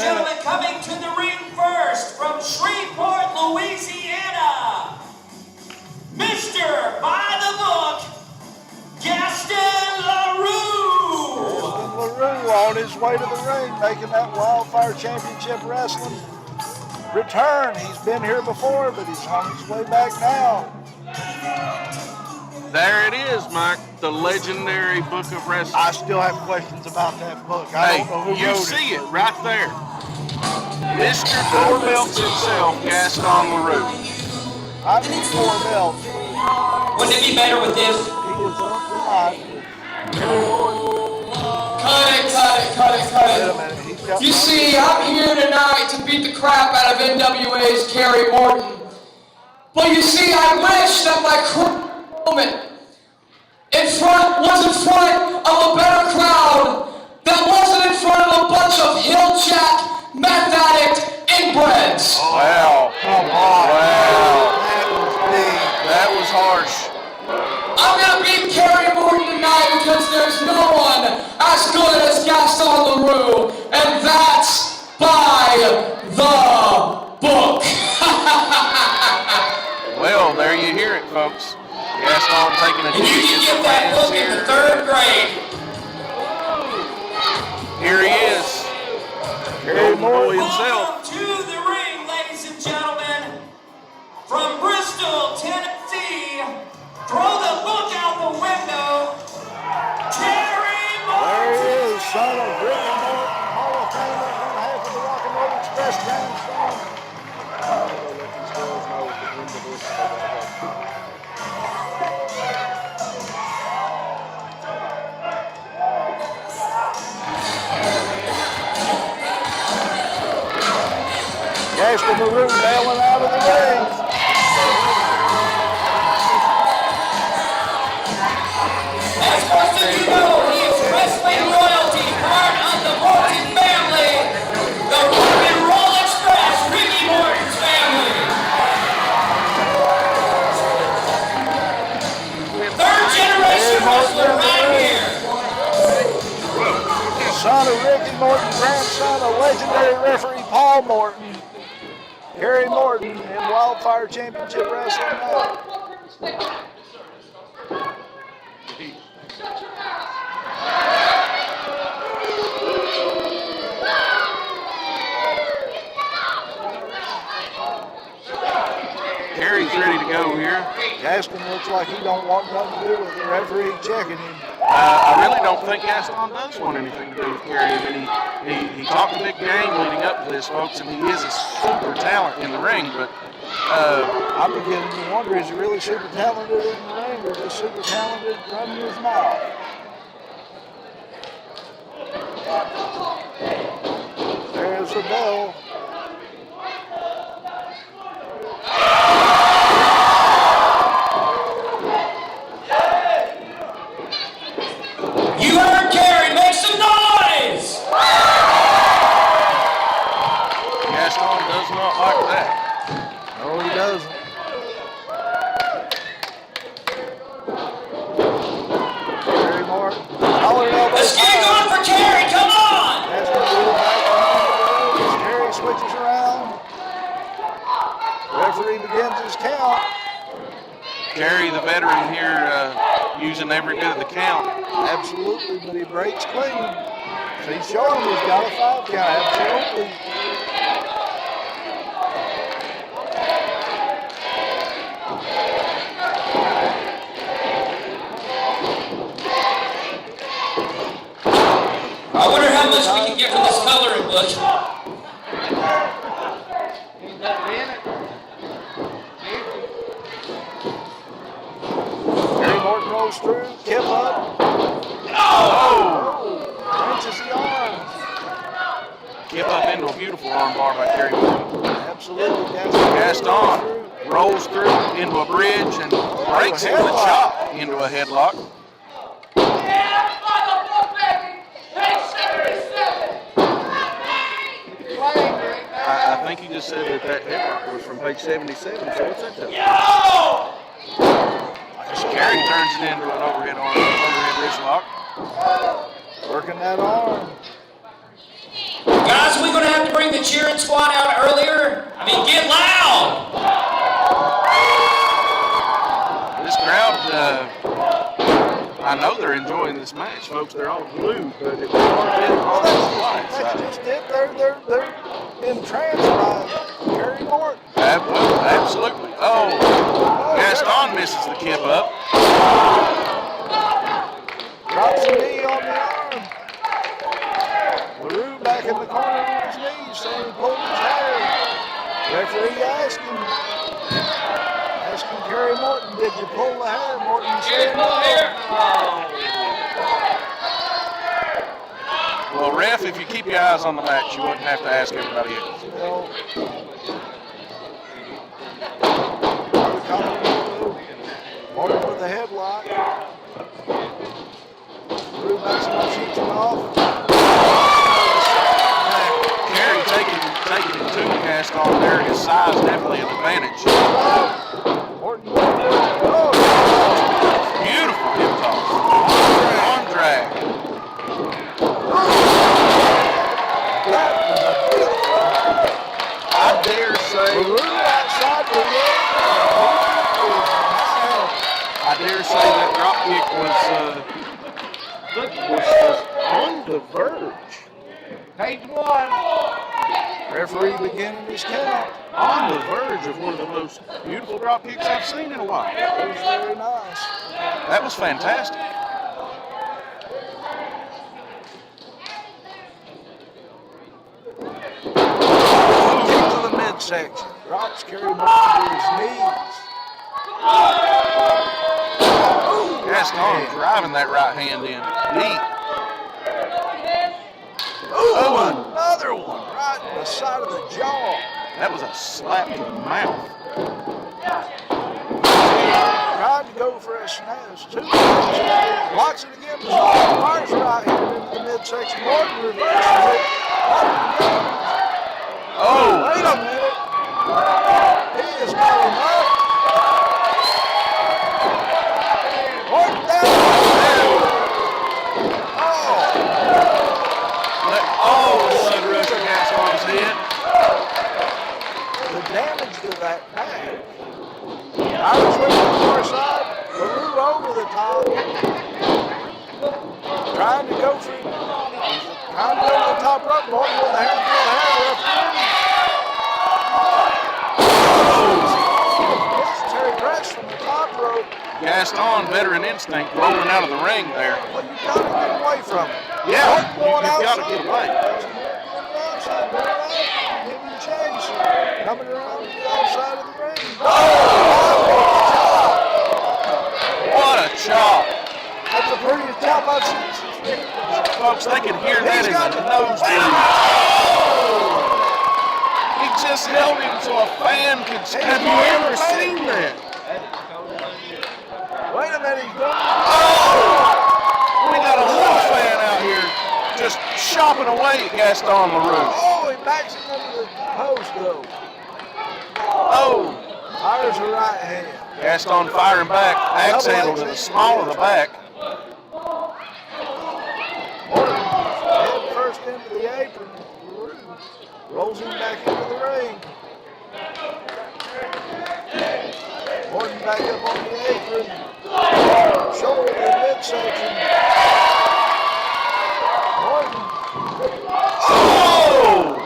gentlemen, coming to the ring first from Shreveport, Louisiana, Mr. By the Book, Gaston LaRue. Gaston LaRue on his way to the ring, making that Wildfire Championship Wrestling return. He's been here before, but he's on his way back now. There it is, Mike, the legendary book of wrestling. I still have questions about that book. I don't know who you wrote see it right there. Mr. Four Belts himself, Gaston LaRue. I need 4 belts. Wouldn't it be better with this? He is up to mine. Cut it. You see, I'm here tonight to beat the crap out of NWA's Kerry Morton. But you see, I wish that my moment was in front of a better crowd that wasn't in front of a bunch of hill-jack, meth addict inbreds. Wow. Come on. Wow. That was big. That was harsh. I'm going to beat Kerry Morton tonight because there's no one as good as Gaston LaRue, and that's by the book. Well, there you hear it, folks. Gaston taking a And you can get that book in the 3rd grade. Here he is. Kerry Morton himself. Welcome to the ring, ladies and gentlemen. From Bristol, Tennessee, throw the book out the window. Kerry Morton. There he is, son of Ricky Morton, Hall of Famer, one half of the Rock and Roll Express Grandstand. Gaston LaRue bailing out of the ring. As most of you know, he is wrestling royalty, part of the Morton family, the Rock and Roll Express, Ricky Morton's family. 3rd generation wrestler right here. Son of Ricky Morton, grandson of legendary referee Paul Morton. Kerry Morton in Wildfire Championship Wrestling now. Kerry's ready to go here. Gaston looks like he don't want nothing to do with the referee checking him. I really don't think Gaston does want anything to do with Kerry. I mean, he talked a big game leading up to this, folks, and he is a super talent in the ring, but I'm beginning to wonder, is he really super talented in the ring or just super talented running his mouth? There's the bell. You heard Kerry, make some noise! Gaston does not like that. No, he doesn't. Kerry Morton. Let's get it going for Kerry, come on! Kerry switches around. Referee begins his count. Kerry, the veteran here, using every bit of the count. Absolutely, but he breaks clean. So he's showing he's got a 5 count. Absolutely. I wonder how much we can get for this coloring book. Kerry Morton rolls through, kip up. Wrenches the arms. Kip up into a beautiful armbar by Kerry Morton. Absolutely. Gaston rolls through into a bridge and breaks him with a chop into a headlock. I think he just said that headlock was from page 77, so what's that tell you? Kerry turns it into an overhead wrist lock. Working that arm. Guys, we're going to have to bring the cheering squad out earlier? I mean, get loud! This crowd, I know they're enjoying this match, folks. They're all glued, but it was hard to That's just it. They're entranced by Kerry Morton. Absolutely. Oh, Gaston misses the kip up. Drops a knee on the arm. LaRue back in the corner on his knees, saying he pulled his hair. Referee asking Kerry Morton, did you pull the hair? Morton said no. Well, ref, if you keep your eyes on the match, you wouldn't have to ask everybody else. Well, Morton with a headlock. LaRue makes him shoots him off. Kerry taking it to Gaston there. His size definitely an advantage. Morton. Oh, Beautiful hip toss. On drag. I dare say. outside the ring. I dare say that drop kick was just on the verge. Page 1. Referee beginning his count. On the verge of one of the most beautiful drop kicks I've seen in a while. It was very nice. That was fantastic. Kick to the midsection. Drops Kerry Morton to his knees. Gaston driving that right hand in deep. Ooh, another one right in the side of the jaw. That was a slap to the mouth. Tried to go for a snaz. Blocks it again. Fires right hand into the midsection. Morton reverses it. Oh, Wait a minute. He is got him up. Morton down. oh, blood rush to Gaston's head. The damage to that back. Irish whip on the far side. LaRue over the top. Trying to go for the top rope. Morton with the handful of hair. Military press from the top rope. Gaston, veteran instinct, rolling out of the ring there. Well, you got to get away from it. Yeah, Going you've got to outside. get away. Giving chase. Coming around to the outside of the ring. What a chop. That's the prettiest chop I've seen. Folks, they can hear that in the nosebleed. He just held him so a fan could. Have you ever seen that? Wait a minute, he's going. We got a little fan out here just chopping away at Gaston LaRue. Oh, he backs him into the post, though. Oh, Fires the right hand. Gaston firing back, axe handle to the small of the back. Head first into the apron. Rolls him back into the ring. Morton back up on the apron. Shoulder to the midsection. Morton. Oh!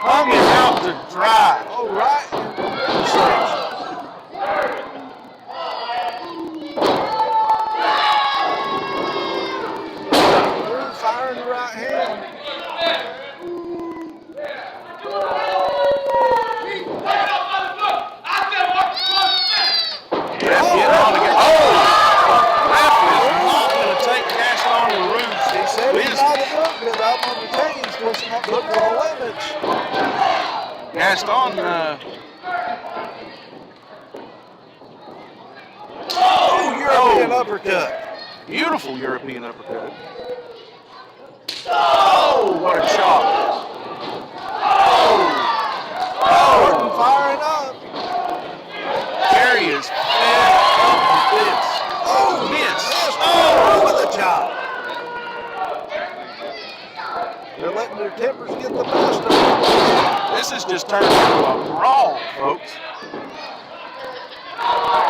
Hung him out to dry. Oh, right in the midsection. LaRue firing the right hand. Ref getting on again. Oh! Ref is not going to take Gaston LaRue's He said he's business. not a book, but I'm on the chains, pushing that book to the limits. Gaston, European uppercut. beautiful European uppercut. Oh, what a chop. Morton firing up. Kerry is fed up with this. Oh, Miss. Oh, with a chop. They're letting their tempers get the best of them. This is just turning into a brawl, folks.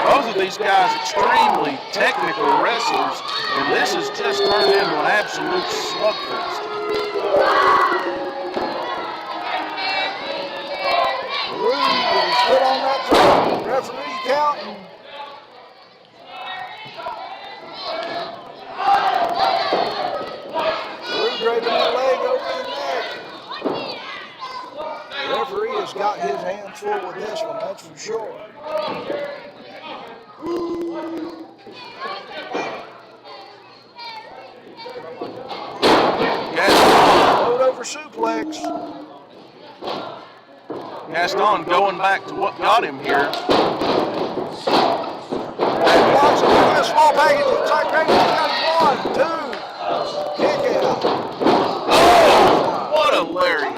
Both of these guys extremely technical wrestlers, and this is just turned into an absolute slugfest. LaRue with his foot on that top. Referee counting. LaRue draping that leg over the neck. The referee has got his hands full with this one, that's for sure. Load over suplex. Gaston going back to what got him here. Blocks him in a small package. Looks like Kerry got 1, 2. Kick out. Oh, what a lariat.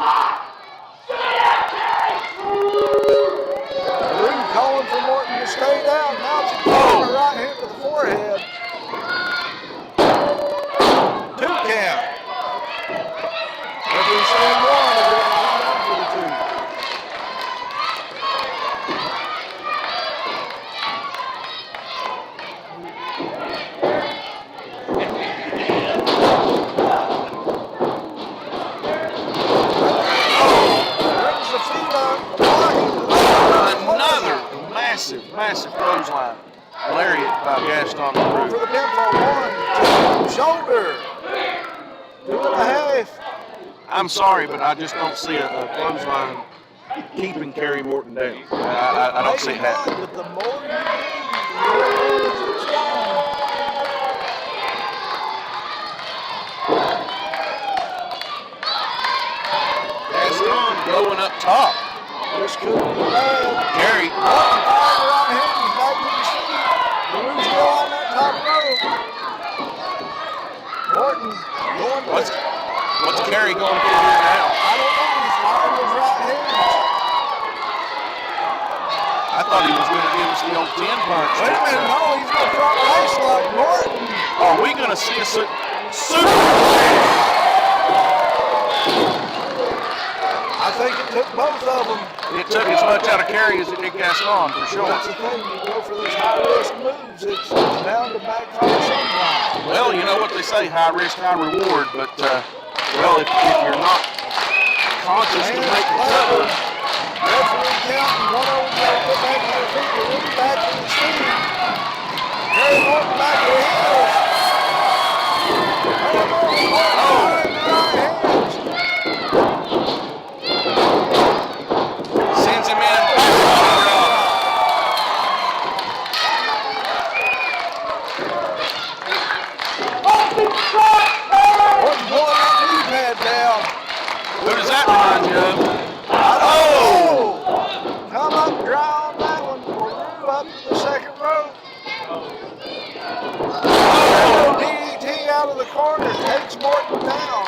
LaRue calling for Morton to stay down. Now it's a right hand to the forehead. 2 count. Referee saying 1. They're going for the 2. Brings the feet up. Another massive clothesline. Lariat by Gaston For LaRue. the pinfall. 1, 2. Shoulder. 2.5. I'm sorry, but I just don't see a clothesline keeping Kerry Morton down. I don't see it happening. But the more you do, the more it's strong. Gaston going up top. This could be bad. Kerry. Morton firing right hand. He's back to his feet. LaRue's still on that top rope. Morton going for it. What's Kerry going for here now? I don't know. He's firing his right hand. I thought he was going to give us the old 10 punch. Wait a minute. No, he's going to front face like Morton. Are we going to see a super? I think it took both of them. It took as much out of Kerry as it did Gaston, for sure. That's the thing. You go for those high-risk moves, it's bound to backfire sometime. Well, you know what they say, high risk, high reward, but, well, if you're not conscious to make the cover, Referee counting, 1 over there, put back to their feet, LaRue back to his feet. Kerry Morton back to his heels. sends him in. Morton pulling that knee pad down. Who does that remind you of? Oh! Come up dry on that one. LaRue up to the second rope. Oh, DDT out of the corner takes Morton down.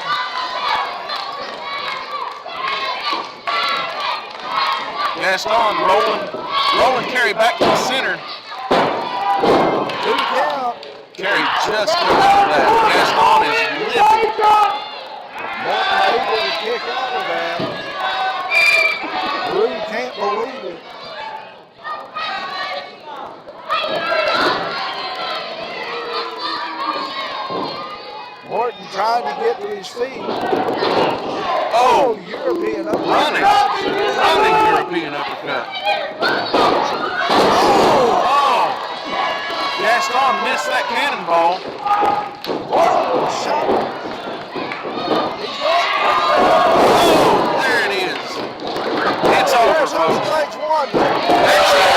Gaston rolling Kerry back to the center. 2 count. Kerry just couldn't do that. Gaston is livid. Morton able to kick out of that. LaRue can't believe it. Morton trying to get to his feet. Oh, European uppercut. Running European uppercut. Oh! Gaston missed that cannonball. Morton was shot. Oh, there it is. It's over, folks. Takes 1. That's it.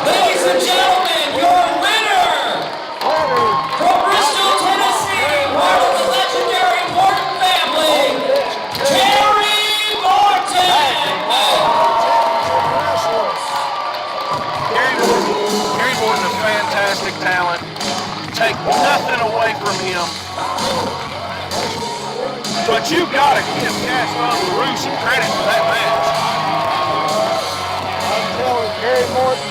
Ladies and gentlemen, your winner from Bristol, Tennessee, part of the legendary Morton family, Kerry Morton. Kerry Morton, a fantastic talent. Take nothing away from him. But you gotta give Gaston LaRue some credit for that match. I'm telling you, Kerry Morton